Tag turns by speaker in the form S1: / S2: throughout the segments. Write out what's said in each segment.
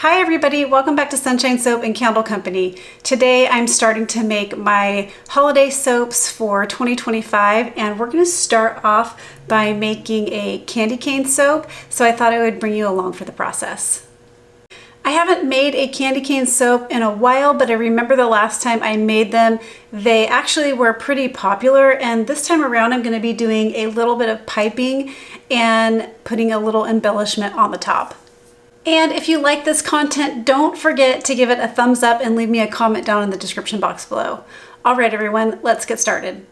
S1: Hi everybody, welcome back to Sunshine Soap and Candle Company. Today I'm starting to make my holiday soaps for 2025 and we're going to start off by making a candy cane soap, so I thought I would bring you along for the process. I haven't made a candy cane soap in a while, but I remember the last time I made them, they actually were pretty popular, and this time around I'm going to be doing a little bit of piping and putting a little embellishment on the top. And if you like this content, don't forget to give it a thumbs up and leave me a comment down in the description box below. All right, everyone, let's get started.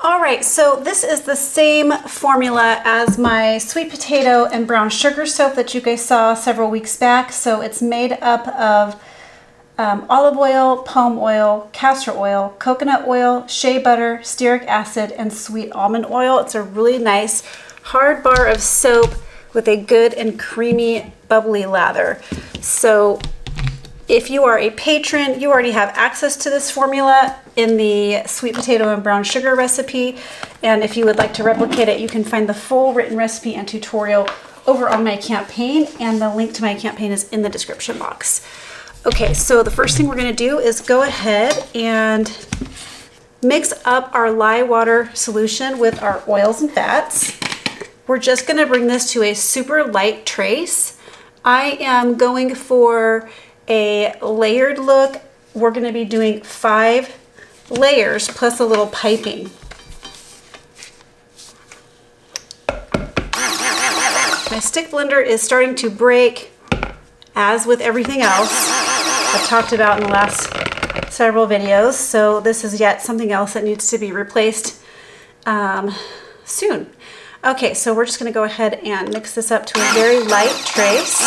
S1: All right, so this is the same formula as my sweet potato and brown sugar soap that you guys saw several weeks back. So it's made up of olive oil, palm oil, castor oil, coconut oil, shea butter, stearic acid, and sweet almond oil. It's a really nice hard bar of soap with a good and creamy, bubbly lather. So if you are a patron, you already have access to this formula in the sweet potato and brown sugar recipe. And if you would like to replicate it, you can find the full written recipe and tutorial over on my campaign, and the link to my campaign is in the description box. Okay, so the first thing we're gonna do is go ahead and mix up our lye water solution with our oils and fats. We're just gonna bring this to a super light trace. I am going for a layered look. We're gonna be doing 5 layers plus a little piping. My stick blender is starting to break, as with everything else I've talked about in the last several videos. So this is yet something else that needs to be replaced soon. Okay, so we're just going to go ahead and mix this up to a very light trace.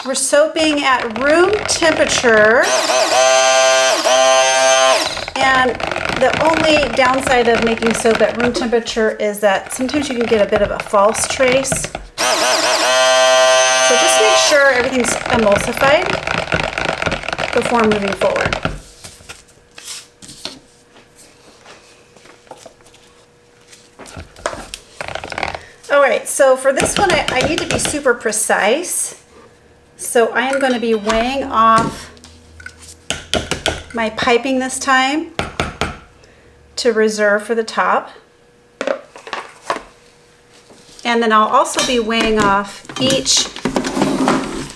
S1: We're soaping at room temperature, and the only downside of making soap at room temperature is that sometimes you can get a bit of a false trace. So just make sure everything's emulsified before moving forward. All right, so for this one, I need to be super precise. So I am going to be weighing off my piping this time to reserve for the top. And then I'll also be weighing off each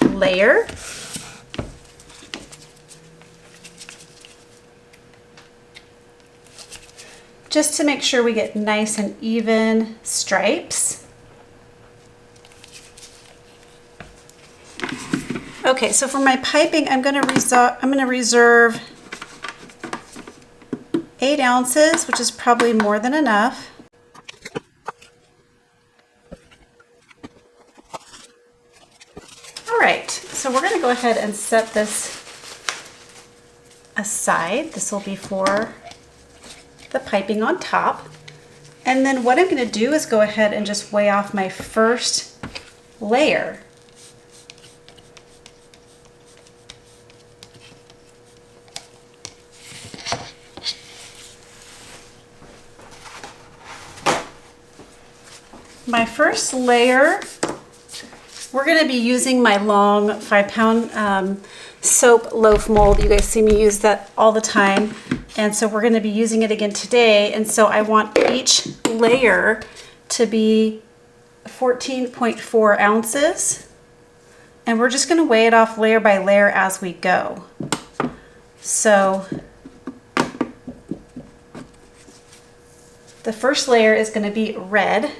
S1: layer. Just to make sure we get nice and even stripes. Okay, so for my piping, I'm going to reserve 8 ounces, which is probably more than enough. All right, so we're going to go ahead and set this aside. This will be for the piping on top. And then what I'm going to do is go ahead and just weigh off my first layer. My first layer, we're going to be using my long 5-pound soap loaf mold. You guys see me use that all the time, and so we're going to be using it again today. And so I want each layer to be 14.4 ounces, and we're just going to weigh it off layer by layer as we go. So the first layer is going to be red,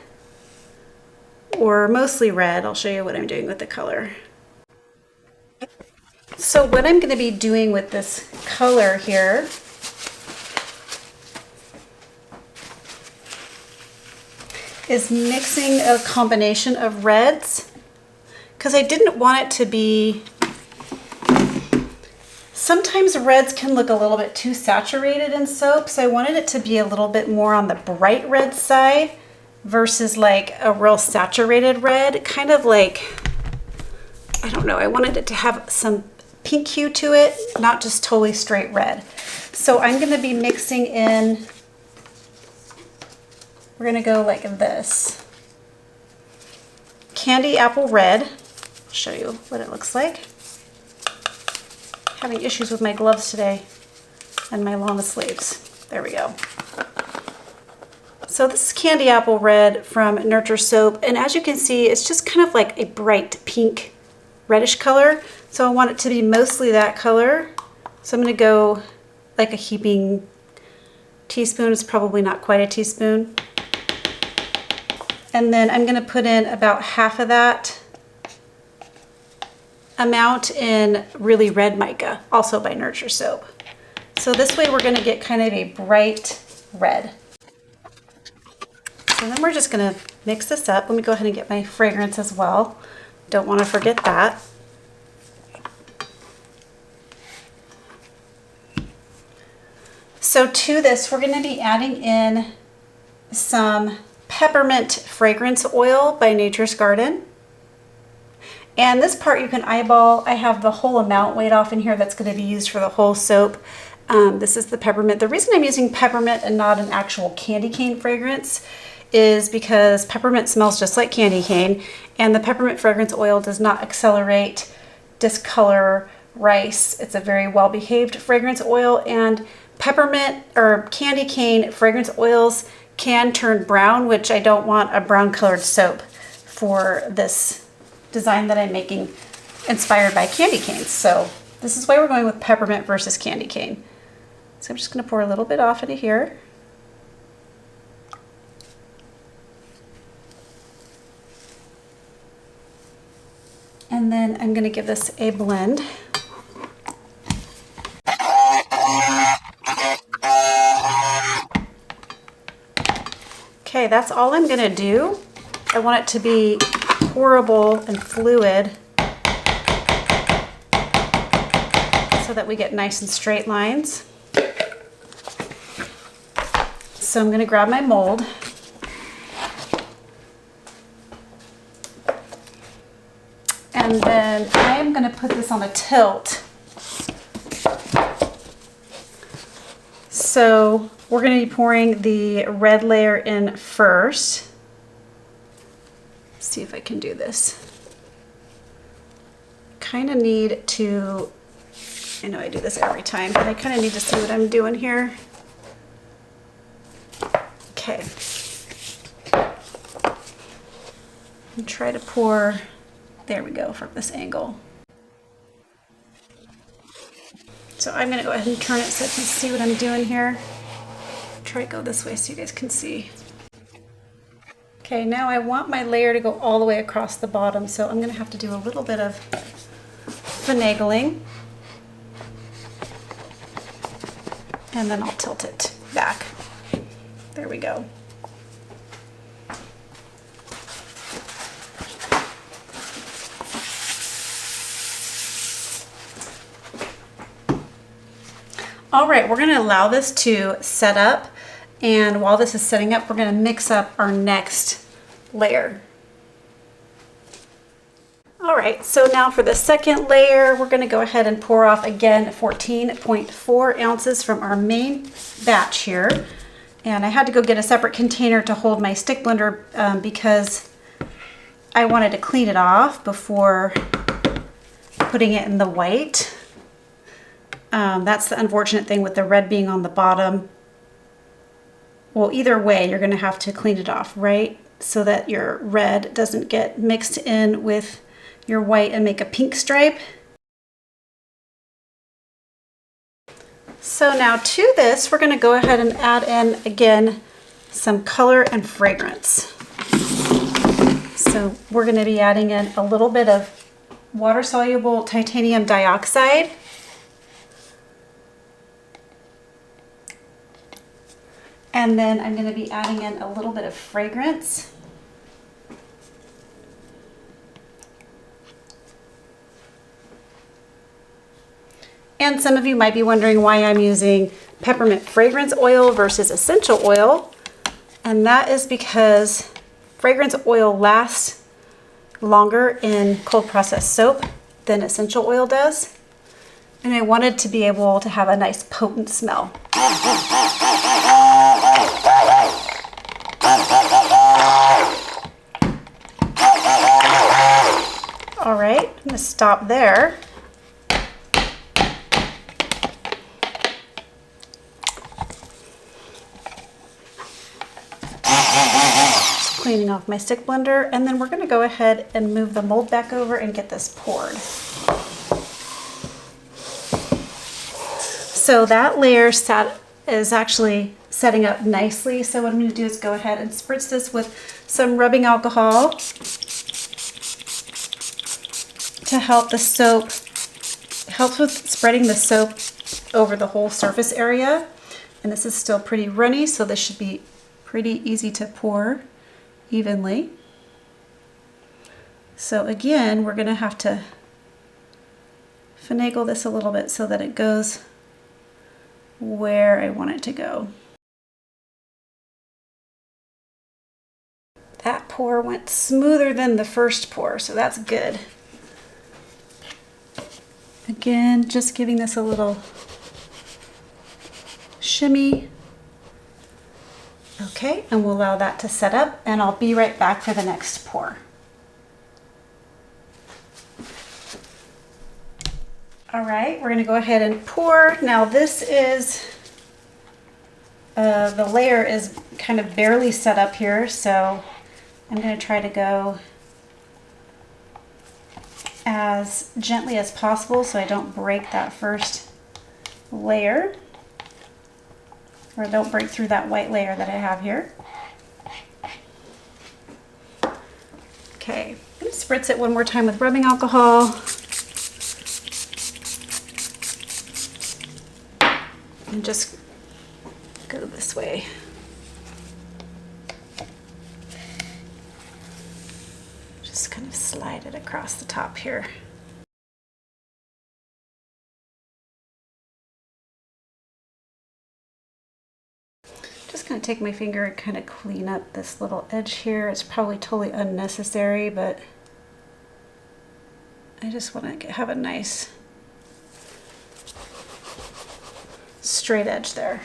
S1: or mostly red. I'll show you what I'm doing with the color. So what I'm going to be doing with this color here is mixing a combination of reds, because I didn't want it to be, sometimes reds can look a little bit too saturated in soap, so I wanted it to be a little bit more on the bright red side versus like a real saturated red, kind of like, I don't know, I wanted it to have some pink hue to it, not just totally straight red. So I'm going to be mixing in we're gonna go like this. Candy apple red. I'll show you what it looks like. Having issues with my gloves today and my long sleeves. There we go. So this is Candy Apple Red from Nurture Soap, and as you can see, it's just kind of like a bright pink reddish color. So I want it to be mostly that color. So I'm going to go like a heaping teaspoon. It's probably not quite a teaspoon. And then I'm going to put in about half of that amount in really red mica, also by Nurture Soap. So this way we're going to get kind of a bright red. So then we're just going to mix this up. Let me go ahead and get my fragrance as well. Don't want to forget that. So to this, we're going to be adding in some Peppermint fragrance oil by Nature's Garden. And this part you can eyeball. I have the whole amount weighed off in here that's going to be used for the whole soap. This is the peppermint. The reason I'm using peppermint and not an actual candy cane fragrance is because peppermint smells just like candy cane, and the peppermint fragrance oil does not accelerate, discolor rice. It's a very well-behaved fragrance oil, and peppermint or candy cane fragrance oils can turn brown, which I don't want a brown colored soap for this design that I'm making inspired by candy canes. So this is why we're going with peppermint versus candy cane. So I'm just going to pour a little bit off into here. And then I'm going to give this a blend. Okay, that's all I'm going to do. I want it to be pourable and fluid so that we get nice and straight lines. So I'm going to grab my mold. And then I am going to put this on a tilt. So we're going to be pouring the red layer in first. Let's see if I can do this. Kind of need to, I know I do this every time, but I kind of need to see what I'm doing here. Okay. And try to pour. There we go, from this angle. So I'm going to go ahead and turn it so I can see what I'm doing here. Try to go this way so you guys can see. Okay, now I want my layer to go all the way across the bottom, so I'm going to have to do a little bit of finagling. And then I'll tilt it back. There we go. All right, we're going to allow this to set up, and while this is setting up, we're going to mix up our next layer. All right, so now for the second layer, we're going to go ahead and pour off again 14.4 ounces from our main batch here. And I had to go get a separate container to hold my stick blender because I wanted to clean it off before putting it in the white. That's the unfortunate thing with the red being on the bottom. Well, either way, you're going to have to clean it off, right? So that your red doesn't get mixed in with your white and make a pink stripe. So now to this, we're going to go ahead and add in, again, some color and fragrance. So we're going to be adding in a little bit of water-soluble titanium dioxide. And then I'm going to be adding in a little bit of fragrance. And some of you might be wondering why I'm using peppermint fragrance oil versus essential oil. And that is because fragrance oil lasts longer in cold processed soap than essential oil does. And I wanted to be able to have a nice potent smell. gonna stop there. Just cleaning off my stick blender, and then we're gonna go ahead and move the mold back over and get this poured. So that layer is actually setting up nicely. So what I'm gonna do is go ahead and spritz this with some rubbing alcohol to help the soap, helps with spreading the soap over the whole surface area. And this is still pretty runny, so this should be pretty easy to pour evenly. So again, we're gonna have to finagle this a little bit so that it goes where I want it to go. That pour went smoother than the first pour, so that's good. Again, just giving this a little shimmy. Okay, and we'll allow that to set up, and I'll be right back for the next pour. All right, we're gonna go ahead and pour. Now this is, the layer is kind of barely set up here, so I'm gonna try to go as gently as possible so I don't break that first layer, or don't break through that white layer that I have here. Okay, I'm gonna spritz it one more time with rubbing alcohol. And just go this way. Just kind of slide it across the top here. Just gonna take my finger and kind of clean up this little edge here. It's probably totally unnecessary, but I just want to have a nice straight edge there.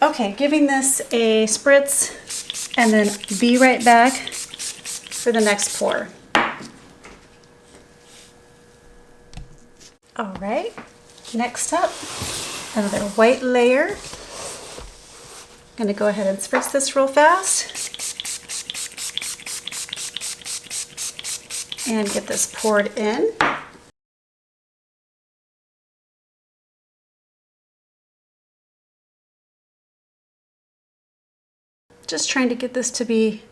S1: Okay, giving this a spritz and then be right back for the next pour. All right, next up, another white layer. I'm gonna go ahead and spritz this real fast and get this poured in. Just trying to get this to be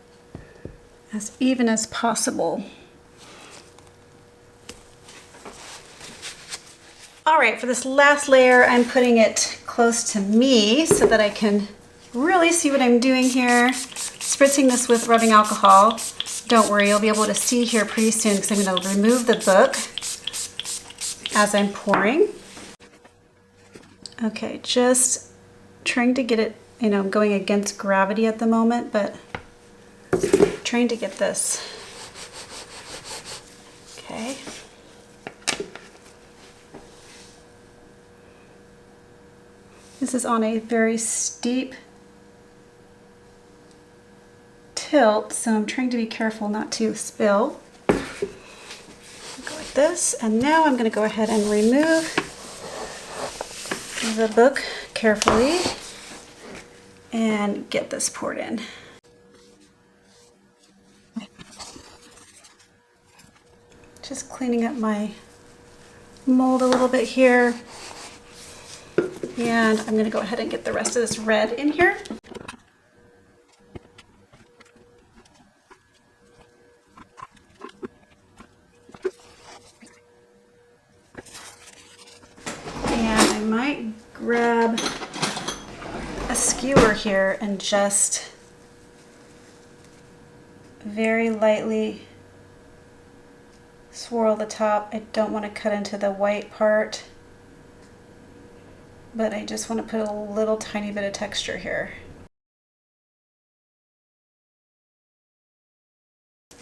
S1: as even as possible. All right, for this last layer, I'm putting it close to me so that I can really see what I'm doing here. Spritzing this with rubbing alcohol. Don't worry, you'll be able to see here pretty soon because I'm going to remove the book as I'm pouring. Okay, just trying to get it, you know, going against gravity at the moment, but trying to get this. Okay. This is on a very steep tilt, so I'm trying to be careful not to spill. Go like this, and now I'm going to go ahead and remove the book carefully and get this poured in. Just cleaning up my mold a little bit here. And I'm going to go ahead and get the rest of this red in here. And I might grab a skewer here and just very lightly swirl the top. I don't want to cut into the white part, but I just want to put a little tiny bit of texture here.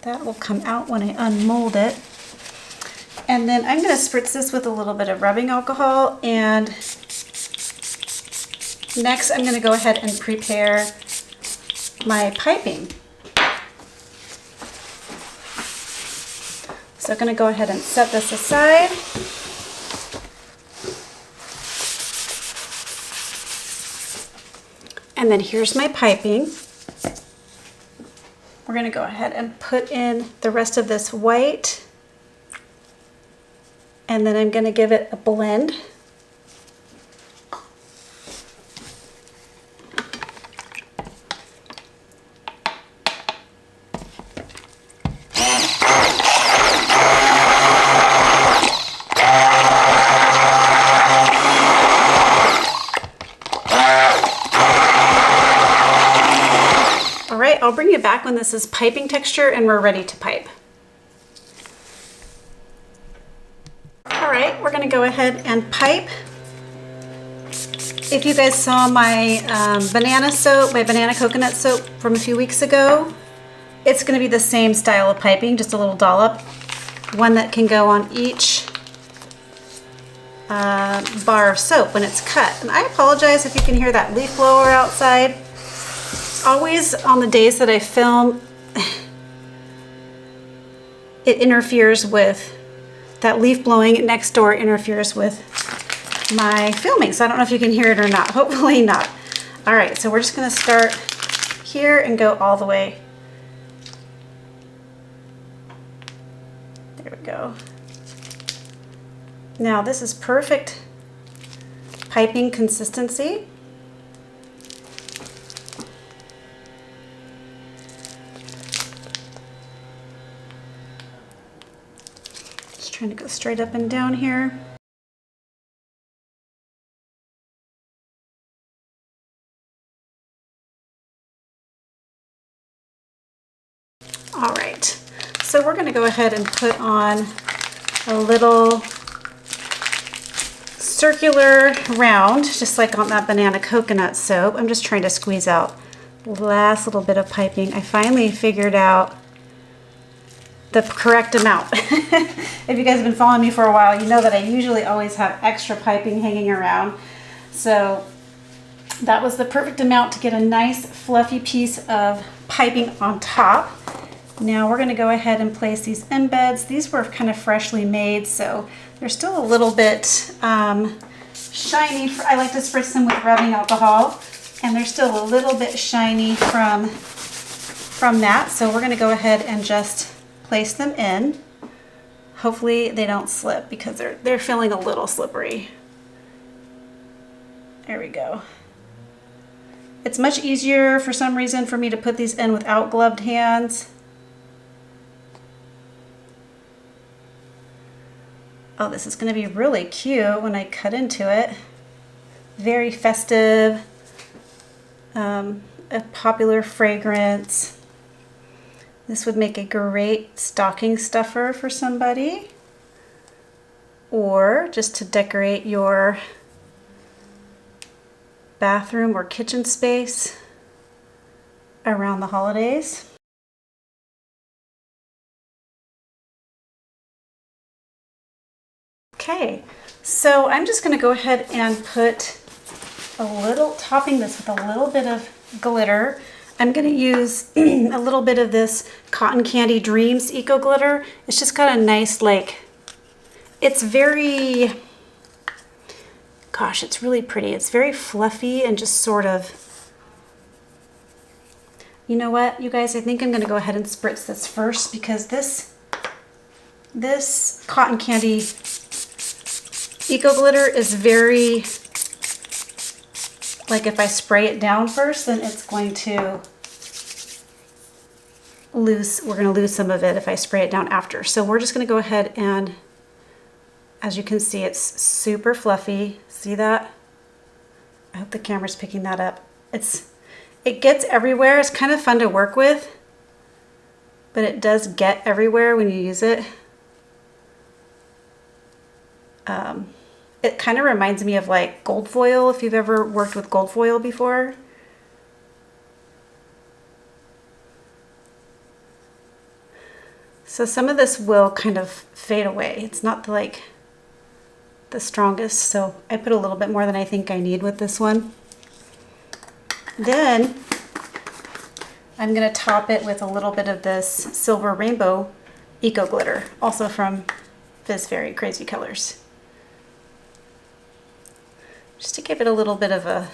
S1: That will come out when I unmold it. And then I'm going to spritz this with a little bit of rubbing alcohol, and next I'm going to go ahead and prepare my piping. So I'm going to go ahead and set this aside. And then here's my piping. We're going to go ahead and put in the rest of this white. And then I'm going to give it a blend. All right, I'll bring you back when this is piping texture and we're ready to pipe. All right, we're gonna go ahead and pipe. If you guys saw my banana soap, my banana coconut soap from a few weeks ago, it's gonna be the same style of piping, just a little dollop. One that can go on each bar of soap when it's cut. And I apologize if you can hear that leaf blower outside. Always on the days that I film, it interferes with, that leaf blowing next door interferes with my filming. So I don't know if you can hear it or not. Hopefully not. All right, so we're just gonna start here and go all the way. There we go. Now this is perfect piping consistency. Trying to go straight up and down here. All right, so we're going to go ahead and put on a little circular round, just like on that banana coconut soap. I'm just trying to squeeze out the last little bit of piping. I finally figured out the correct amount. If you guys have been following me for a while, you know that I usually always have extra piping hanging around. So that was the perfect amount to get a nice fluffy piece of piping on top. Now we're going to go ahead and place these embeds. These were kind of freshly made, so they're still a little bit shiny. I like to spritz them with rubbing alcohol, and they're still a little bit shiny from that. So we're going to go ahead and just place them in. Hopefully they don't slip because they're feeling a little slippery. There we go. It's much easier for some reason for me to put these in without gloved hands. Oh, this is going to be really cute when I cut into it. Very festive, a popular fragrance. This would make a great stocking stuffer for somebody, or just to decorate your bathroom or kitchen space around the holidays. Okay, so I'm just going to go ahead and put topping this with a little bit of glitter. I'm going to use a little bit of this Cotton Candy Dreams Eco Glitter. It's just got a nice, it's very, gosh, it's really pretty. It's very fluffy and just sort of, you know what, you guys, I think I'm going to go ahead and spritz this first because this Cotton Candy Eco Glitter is very, if I spray it down first, then it's going to we're going to lose some of it if I spray it down after. So we're just going to go ahead and, as you can see, it's super fluffy. See that? I hope the camera's picking that up. It gets everywhere. It's kind of fun to work with, but it does get everywhere when you use it. It kind of reminds me of gold foil, if you've ever worked with gold foil before. So some of this will kind of fade away. It's not the strongest, so I put a little bit more than I think I need with this one. Then I'm going to top it with a little bit of this Silver Rainbow Eco Glitter, also from Fizz Fairy Crazy Colors. Just to give it a little bit of a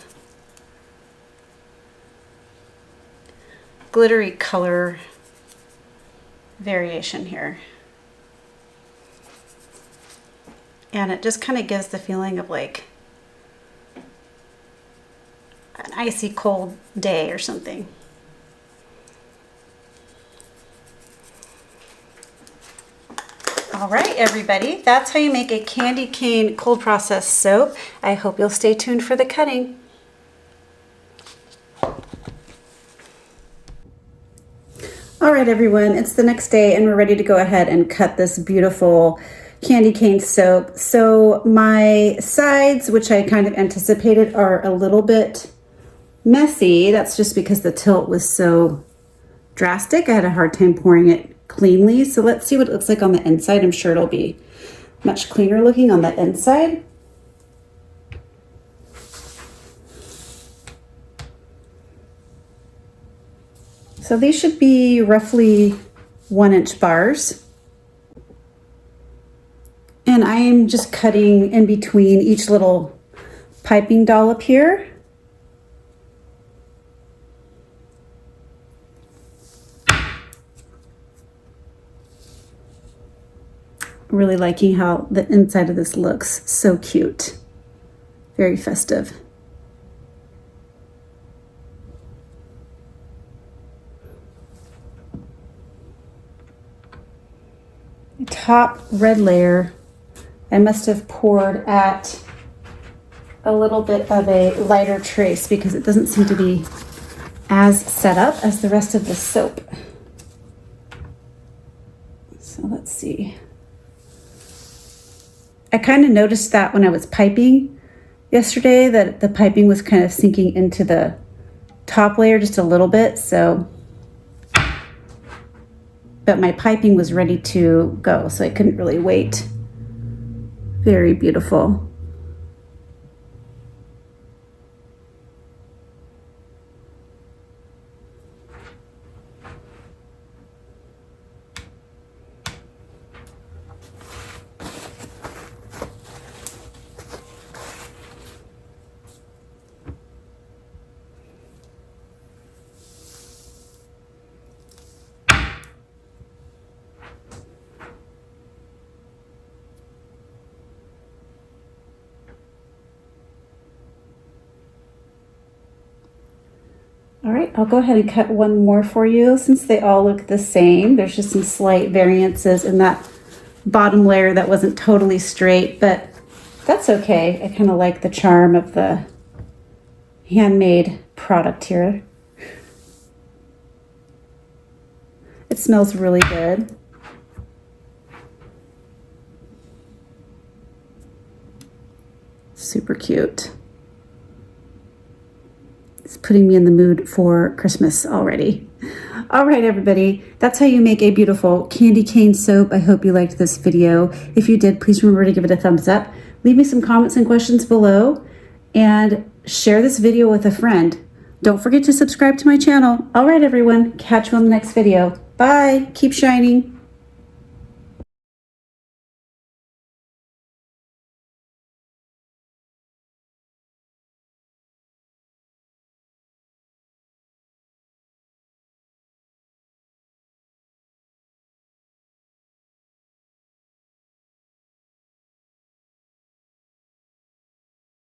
S1: glittery color variation here. And it just kind of gives the feeling of like an icy cold day or something. All right, everybody, that's how you make a candy cane cold process soap. I hope you'll stay tuned for the cutting. All right, everyone, it's the next day and we're ready to go ahead and cut this beautiful candy cane soap. So my sides, which I kind of anticipated, are a little bit messy. That's just because the tilt was so drastic. I had a hard time pouring it cleanly. So let's see what it looks like on the inside. I'm sure it'll be much cleaner looking on the inside. So these should be roughly 1-inch bars. And I am just cutting in between each little piping dollop here. Really liking how the inside of this looks. So cute. Very festive. Top red layer, I must have poured at a little bit of a lighter trace because it doesn't seem to be as set up as the rest of the soap. So let's see. I kind of noticed that when I was piping yesterday, that the piping was kind of sinking into the top layer just a little bit. So, but my piping was ready to go, so I couldn't really wait. Very beautiful. All right, I'll go ahead and cut one more for you since they all look the same. There's just some slight variances in that bottom layer that wasn't totally straight, but that's okay. I kind of like the charm of the handmade product here. It smells really good. Super cute. It's putting me in the mood for Christmas already. All right, everybody, that's how you make a beautiful candy cane soap. I hope you liked this video. If you did, please remember to give it a thumbs up. Leave me some comments and questions below and share this video with a friend. Don't forget to subscribe to my channel. All right, everyone, catch you on the next video. Bye, keep shining.